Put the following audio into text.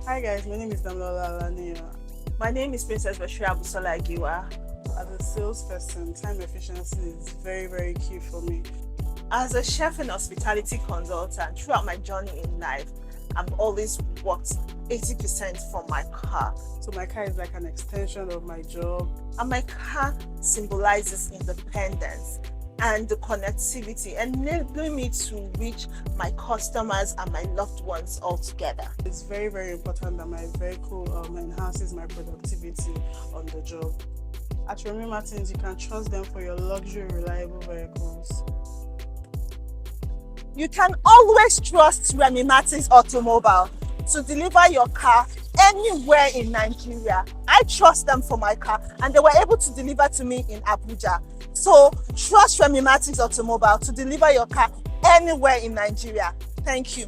Hi guys, my name is Damlola Alania. My name is Princess Bashir Abusola Agiwa. As a salesperson, time efficiency is very key for me. As a chef and hospitality consultant, throughout my journey in life, I've always worked 80% from my car. So my car is like an extension of my job. And my car symbolizes independence and the connectivity, enabling me to reach my customers and my loved ones all together. It's very important that my vehicle enhances my productivity on the job. At Remmymatics, you can trust them for your luxury, reliable vehicles. You can always trust Remmymatics Automobile to deliver your car anywhere in Nigeria. I trust them for my car and they were able to deliver to me in Abuja. So trust Remmymatics Automobile to deliver your car anywhere in Nigeria. Thank you.